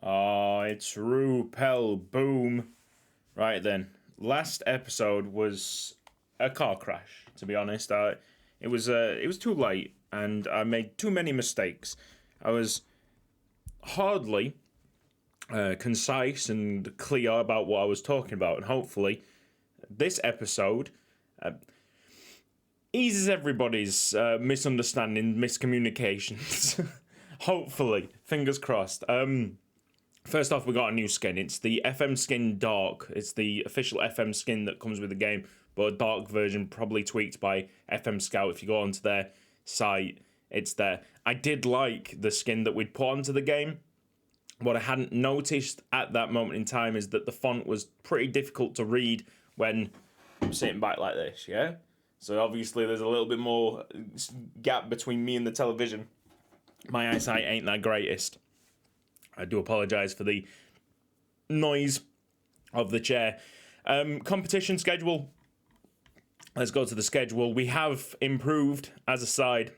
Oh, it's Rupel Boom. Right then, last episode was a car crash. To be honest, it was too late, and I made too many mistakes. I was hardly concise and clear about what I was talking about, and hopefully, this episode eases everybody's misunderstanding, miscommunications. Hopefully, fingers crossed. First off, we got a new skin. It's the FM skin Dark. It's the official FM skin that comes with the game, but a dark version, probably tweaked by FM Scout. If you go onto their site, it's there. I did like the skin that we'd put onto the game. What I hadn't noticed at that moment in time is that the font was pretty difficult to read when I'm sitting back like this, yeah? So obviously there's a little bit more gap between me and the television. My eyesight ain't that greatest. I do apologise for the noise of the chair. Competition schedule. Let's go to the schedule. We have improved as a side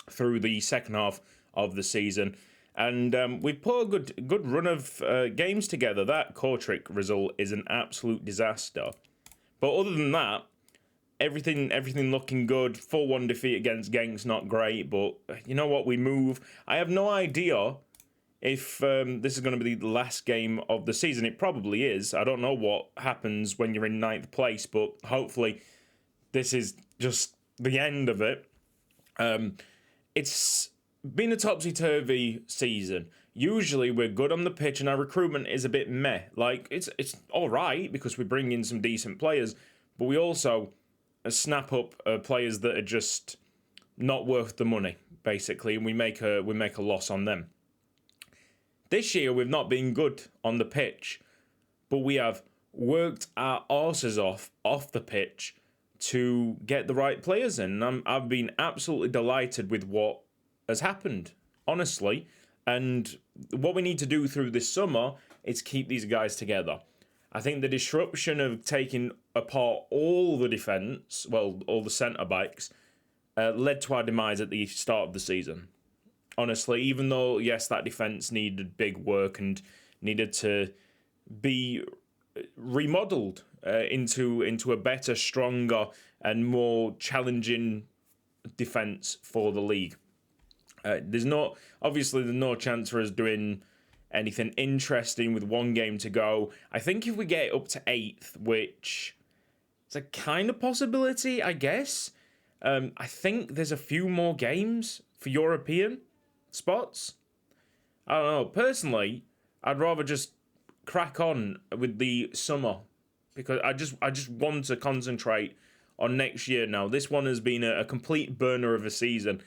through the second half of the season. And we've put a good run of games together. That Kortrijk result is an absolute disaster. But other than that, everything looking good. 4-1 defeat against Genk's not great, but you know what? We move. I have no idea if this is going to be the last game of the season. It probably is. I don't know what happens when you're in ninth place, but hopefully this is just the end of it. It's been a topsy-turvy season. Usually we're good on the pitch and our recruitment is a bit meh. Like, it's all right because we bring in some decent players, but we also snap up players that are just not worth the money, basically, and we make a loss on them. This year, we've not been good on the pitch, but we have worked our arses off the pitch to get the right players in. I've been absolutely delighted with what has happened, honestly. And what we need to do through this summer is keep these guys together. I think the disruption of taking apart all the defence, well, all the centre-backs, led to our demise at the start of the season. Honestly, even though, yes, that defence needed big work and needed to be remodelled into a better, stronger and more challenging defence for the league. There's no chance for us doing anything interesting with one game to go. I think if we get up to 8th, which is a kind of possibility, I guess. I think there's a few more games for European spots. I don't know. Personally, I'd rather just crack on with the summer because I just want to concentrate on next year now. This one has been a complete burner of a season.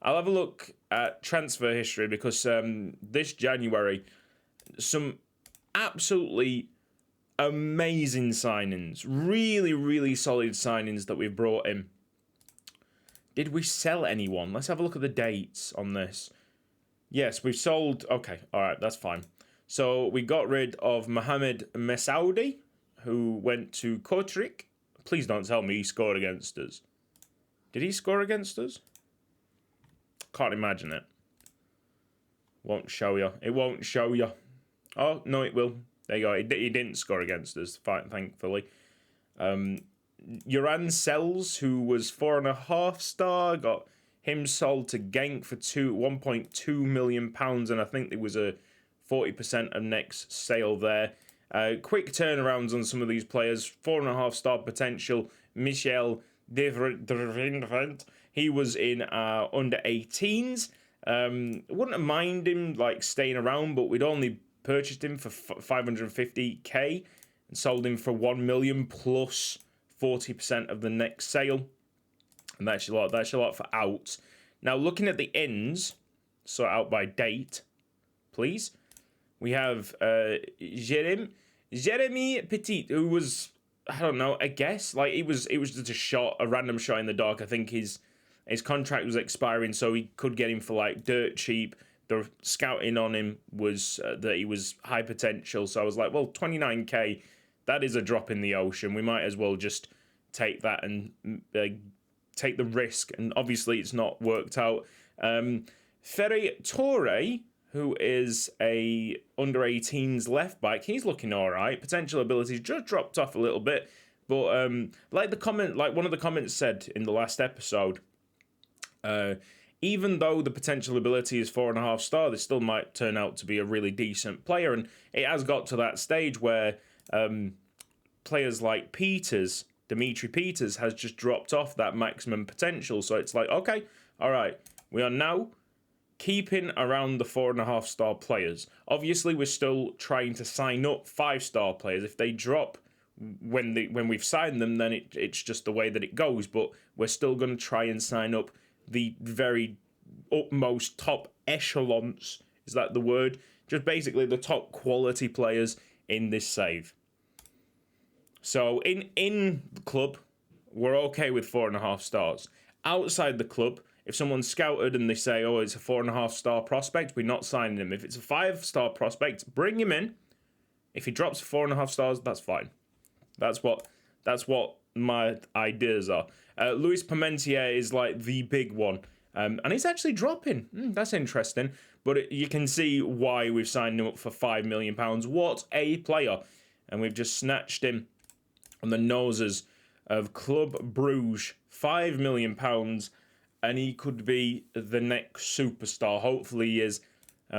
I'll have a look at transfer history because this January, some absolutely amazing signings. Really, really solid signings that we've brought in. Did we sell anyone? Let's have a look at the dates on this. Yes, we've sold... Okay, all right, that's fine. So we got rid of Mohamed Messaoudi, who went to Kortrijk. Please don't tell me he scored against us. Did he score against us? Can't imagine it. Won't show you. It won't show you. Oh, no, it will. There you go. He didn't score against us, thankfully. Joran Sells, who was 4.5 star, got him sold to Genk for £1.2 million, and I think there was a 40% of next sale there. Quick turnarounds on some of these players. 4.5 star potential. Michel Devrindvent. He was in under 18s. Wouldn't mind him like staying around, but we'd only purchased him for 550k and sold him for 1 million plus 40% of the next sale. And that's a lot. That's a lot for outs. Now looking at the ins, sort out by date, please. We have Jeremy Petit, who was, I don't know, I guess like it was just a random shot in the dark. I think his contract was expiring, so he could get him for like dirt cheap. The scouting on him was that he was high potential, so I was like, well, 29k, that is a drop in the ocean. We might as well just take that and take the risk. And obviously, it's not worked out. Ferry Torre, who is a under 18s left back. He's looking all right. Potential abilities just dropped off a little bit, but like one of the comments said in the last episode, even though the potential ability is 4.5 star, this still might turn out to be a really decent player, and it has got to that stage where players like Dimitri Peters has just dropped off that maximum potential. So it's like, okay, all right, we are now keeping around the 4.5 star players. Obviously, we're still trying to sign up 5-star players. If they drop when we've signed them, then it's just the way that it goes. But we're still going to try and sign up the very utmost top echelons. Is that the word? Just basically the top quality players in this save. So in the club, we're okay with 4.5 stars. Outside the club, if someone's scouted and they say, oh, it's a 4.5 star prospect, we're not signing him. If it's a 5-star prospect, bring him in. If he drops 4.5 stars, that's fine. That's what my ideas are. Luis Parmentier is like the big one. And he's actually dropping. That's interesting. But you can see why we've signed him up for £5 million. What a player. And we've just snatched him on the noses of Club Bruges. £5 million. And he could be the next superstar. Hopefully he is.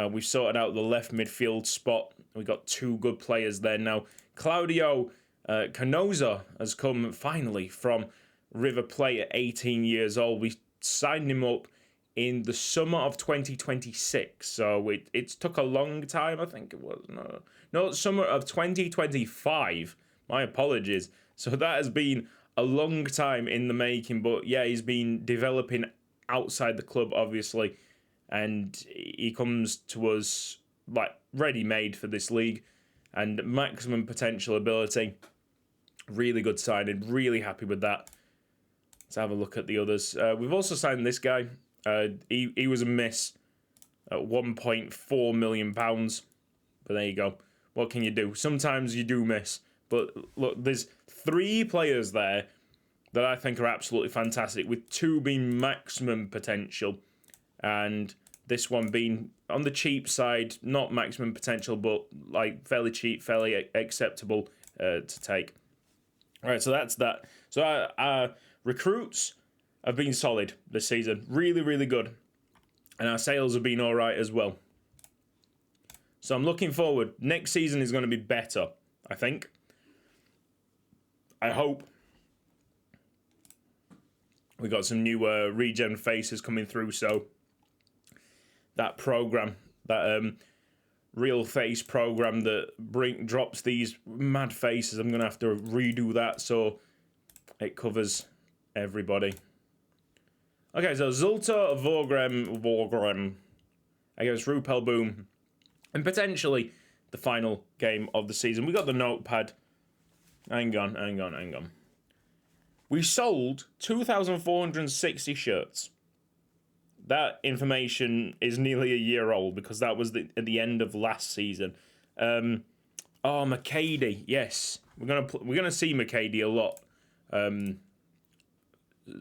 We've sorted out the left midfield spot. We've got 2 good players there now. Claudio Canosa has come finally from River Plate at 18 years old. We signed him up in the summer of 2026. So it took a long time, I think it was. No, summer of 2025. My apologies. So that has been a long time in the making, but yeah, he's been developing outside the club, obviously, and he comes to us like ready-made for this league and maximum potential ability. Really good signing, really happy with that. Let's have a look at the others. We've also signed this guy. He was a miss at £1.4 million, but there you go. What can you do? Sometimes you do miss. But look, there's 3 players there that I think are absolutely fantastic, with 2 being maximum potential, and this one being on the cheap side, not maximum potential, but like fairly cheap, fairly acceptable to take. All right, so that's that. So our recruits have been solid this season, really, really good, and our sales have been all right as well. So I'm looking forward. Next season is going to be better, I think. I hope. We got some new regen faces coming through, so that program, that real face program that drops these mad faces, I'm gonna have to redo that so it covers everybody. Okay, so Zulta Vorgrem against Rupel Boom, and potentially the final game of the season. We got the notepad. Hang on. We sold 2,460 shirts. That information is nearly a year old because that was at the end of last season. McCady, yes, we're gonna see McCady a lot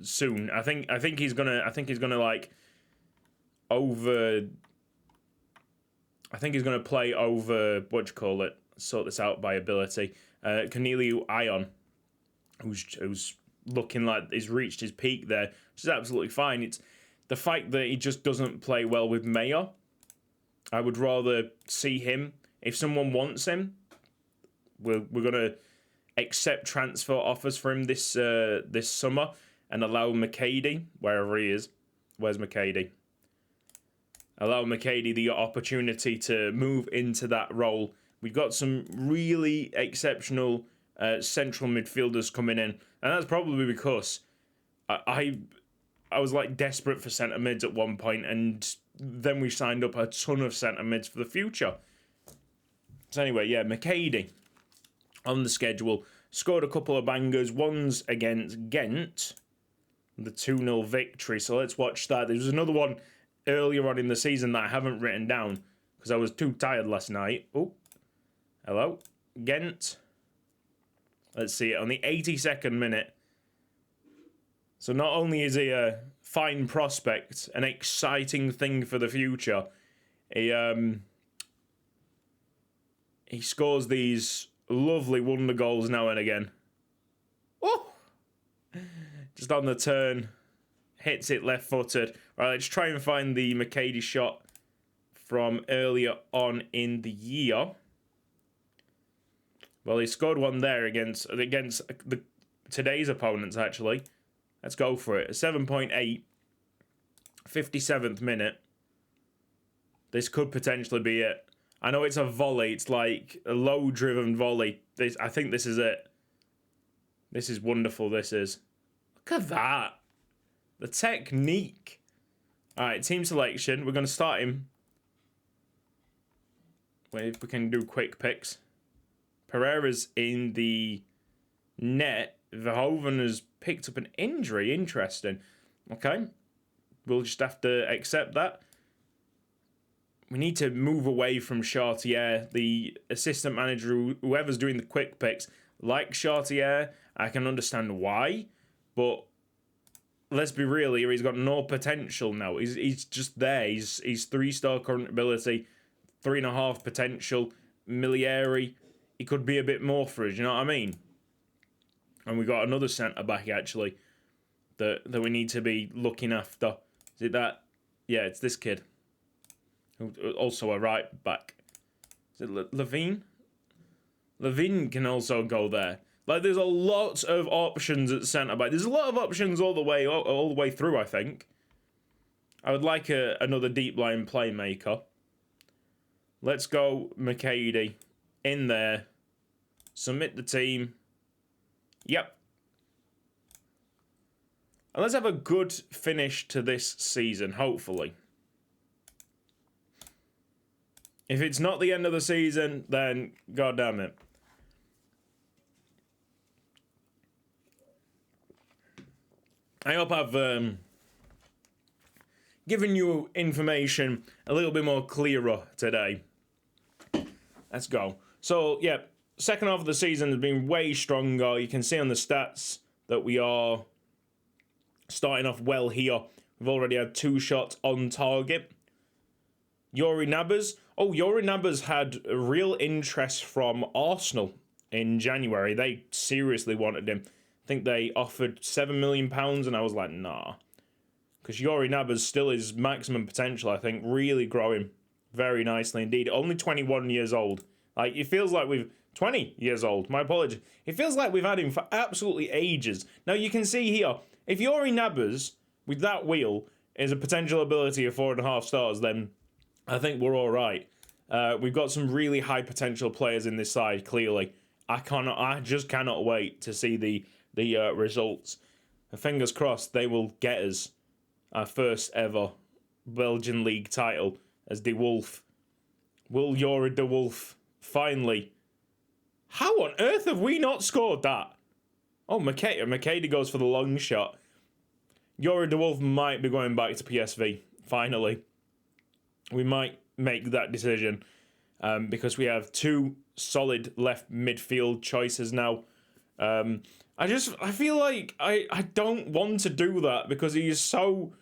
soon. I think he's gonna like over. I think he's gonna play over sort this out by ability. Corneliu Ion, who's looking like he's reached his peak there, which is absolutely fine. It's the fact that he just doesn't play well with Mayer. I would rather see him. If someone wants him, we're gonna accept transfer offers for him this summer and allow McCady, wherever he is. Where's McCady? Allow McCady the opportunity to move into that role. We've got some really exceptional central midfielders coming in, and that's probably because I was like desperate for centre mids at one point, and then we signed up a ton of centre mids for the future. So anyway, yeah, McCady on the schedule, scored a couple of bangers. One's against Ghent, the 2-0 victory. So let's watch that. There was another one earlier on in the season that I haven't written down because I was too tired last night. Oh. Hello, Ghent. Let's see it on the 82nd minute. So not only is he a fine prospect, an exciting thing for the future, He scores these lovely wonder goals now and again. Oh! Just on the turn. Hits it left-footed. Right, let's try and find the McKady shot from earlier on in the year. Well, he scored one there against today's opponents, actually. Let's go for it. 7.8. 57th minute. This could potentially be it. I know it's a volley. It's like a low-driven volley. I think this is it. This is wonderful, this is. Look at that. The technique. Alright, team selection. We're going to start him. Wait, if we can do quick picks. Pereira's in the net. Verhoeven has picked up an injury. Interesting. Okay. We'll just have to accept that. We need to move away from Chartier. The assistant manager, whoever's doing the quick picks, like Chartier. I can understand why. But let's be real here. He's got no potential now. He's just there. He's 3-star current ability. 3.5 potential. Milieri. He could be a bit more for us. You know what I mean? And we got another centre-back, actually, that we need to be looking after. Is it that? Yeah, it's this kid. Also a right back. Is it Levine? Levine can also go there. Like, there's a lot of options at centre-back. There's a lot of options all the way through, I think. I would like another deep-line playmaker. Let's go McKady. In there. Submit the team. Yep. And let's have a good finish to this season, hopefully. If it's not the end of the season, then god damn it. I hope I've given you information a little bit more clearer today. Let's go. So, yeah, second half of the season has been way stronger. You can see on the stats that we are starting off well here. We've already had 2 shots on target. Yuri Nabas. Oh, Yuri Nabas had a real interest from Arsenal in January. They seriously wanted him. I think they offered £7 million, and I was like, nah. Because Yuri Nabas still is maximum potential, I think, really growing very nicely indeed. Only 21 years old. Like, it feels like we've... 20 years old, my apologies. It feels like we've had him for absolutely ages. Now, you can see here, if Yuri Nabas, with that wheel, is a potential ability of 4.5 stars, then I think we're all right. We've got some really high potential players in this side, clearly. I just cannot wait to see the results. And fingers crossed they will get us our first ever Belgian league title as De Wolf. Will Yuri De Wolf finally... How on earth have we not scored that? Oh, McKady goes for the long shot. Yuri De Wolf might be going back to PSV, finally. We might make that decision because we have 2 solid left midfield choices now. I feel like I don't want to do that because he is so...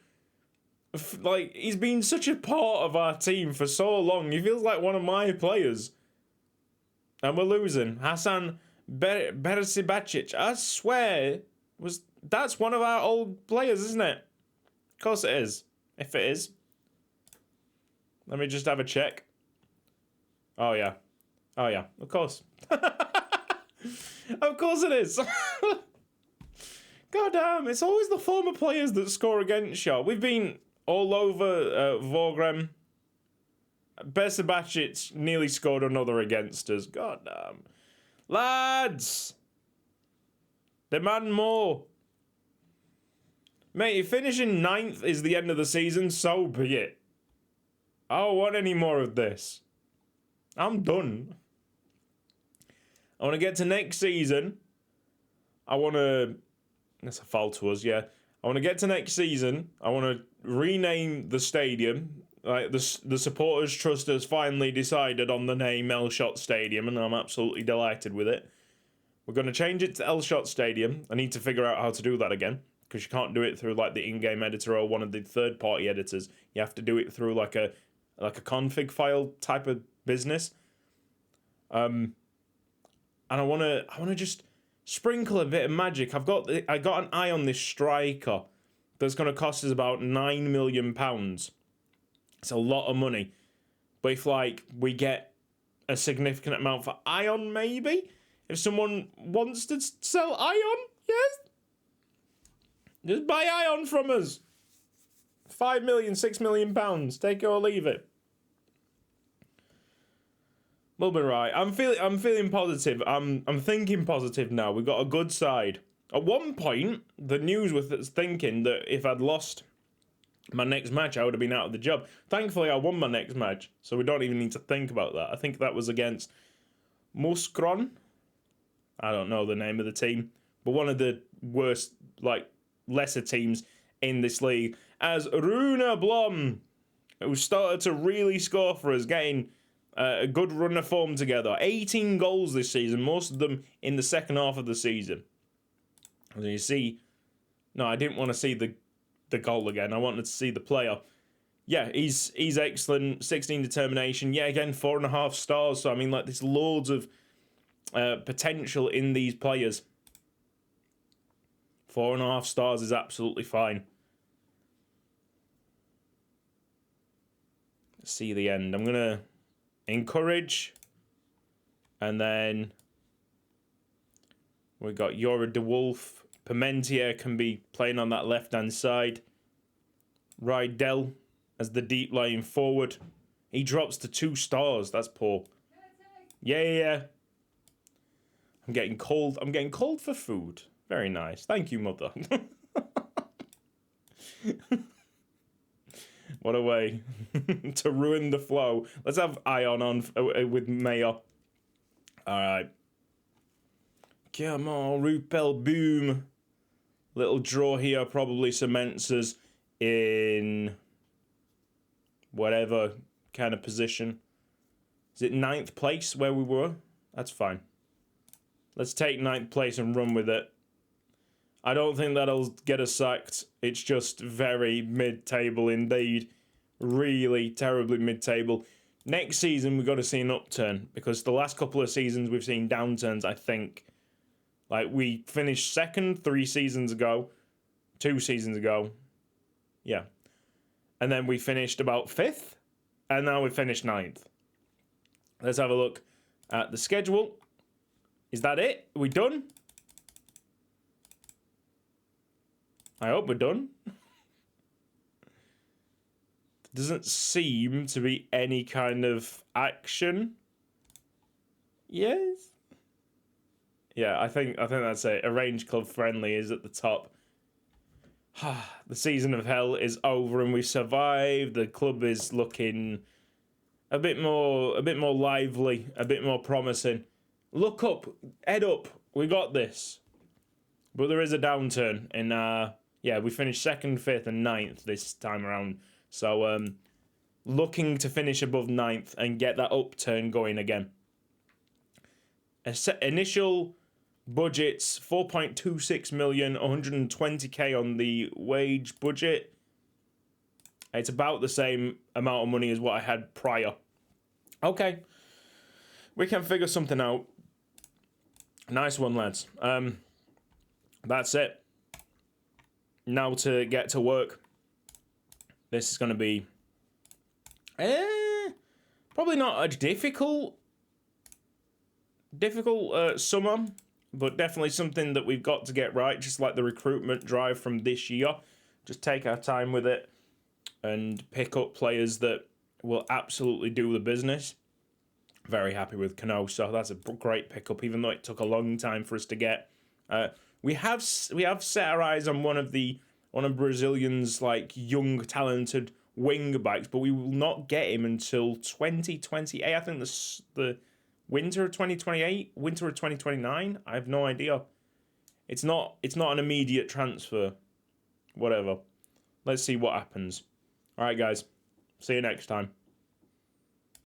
Like, he's been such a part of our team for so long. He feels like one of my players. And we're losing. Hasan Bersibacic. I swear, that's one of our old players, isn't it? Of course it is. If it is. Let me just have a check. Oh, yeah. Oh, yeah. Of course. Of course it is. God damn. It's always the former players that score against you. We've been all over Vorgren. Bersibacic nearly scored another against us. God damn. Lads! Demand more. Mate, if finishing 9th is the end of the season, so be it. I don't want any more of this. I'm done. I want to get to next season. That's a foul to us, yeah. I want to get to next season. I want to rename the stadium. Like, the supporters trust has finally decided on the name Elshot Stadium, and I'm absolutely delighted with it. We're going to change it to Elshot Stadium. I need to figure out how to do that again, because you can't do it through, like, the in-game editor or one of the third-party editors. You have to do it through, like, a like a config file type of business. And I wanna just sprinkle a bit of magic. I got an eye on this striker that's gonna cost us about £9 million. It's a lot of money. But if like we get a significant amount for Ion, maybe? If someone wants to sell Ion, yes? Just buy Ion from us. 5 million, £6 million. Take it or leave it. We'll be right. I'm feeling positive. I'm thinking positive now. We've got a good side. At one point, the news was thinking that if I'd lost my next match, I would have been out of the job. Thankfully, I won my next match, so we don't even need to think about that. I think that was against Muskron. I don't know the name of the team, but one of the worst, like, lesser teams in this league, as Rupel Boom, who started to really score for us, getting a good run of form together. 18 goals this season, most of them in the second half of the season. As you see, no, I didn't want to see the goal again. I wanted to see the player. Yeah, he's excellent. 16 determination. Yeah, again, 4.5 stars. So I mean, like, there's loads of potential in these players. 4.5 stars is absolutely fine. Let's see the end. I'm gonna encourage, and then we got Yora de Wolf. Parmentier can be playing on that left-hand side. Rydell as the deep lying forward. He drops to 2 stars. That's poor. Yeah. I'm getting cold. I'm getting cold for food. Very nice. Thank you, mother. What a way to ruin the flow. Let's have Ion on with Mayor. Alright. Come on, Rupel Boom. Little draw here probably cements us in whatever kind of position. Is it 9th place where we were? That's fine. Let's take 9th place and run with it. I don't think that'll get us sacked. It's just very mid-table indeed. Really terribly mid-table. Next season, we've got to see an upturn, because the last couple of seasons we've seen downturns, I think. Like, we finished 2nd 3 seasons ago. 2 seasons ago. Yeah. And then we finished about 5th. And now we finished 9th. Let's have a look at the schedule. Is that it? Are we done? I hope we're done. Doesn't seem to be any kind of action. Yes. Yeah, I think that's it. Arranged club friendly is at the top. The season of hell is over and we survived. The club is looking a bit more lively, a bit more promising. Look up, head up. We got this. But there is a downturn in yeah, we finished 2nd, 5th, and 9th this time around. So looking to finish above 9th and get that upturn going again. Initial budgets 4.26 million, 120k on the wage budget. It's about the same amount of money as what I had prior. Okay, we can figure something out. Nice one, lads. That's it. Now to get to work. This is going to be probably not a difficult summer, but definitely something that we've got to get right, just like the recruitment drive from this year. Just take our time with it and pick up players that will absolutely do the business. Very happy with Canosa. That's a great pickup, even though it took a long time for us to get. We have set our eyes on one of Brazilian's like young talented wing backs, but we will not get him until 2028. I think the winter of 2028, winter of 2029. I have no idea. It's not an immediate transfer. Whatever. Let's see what happens. All right, guys. See you next time.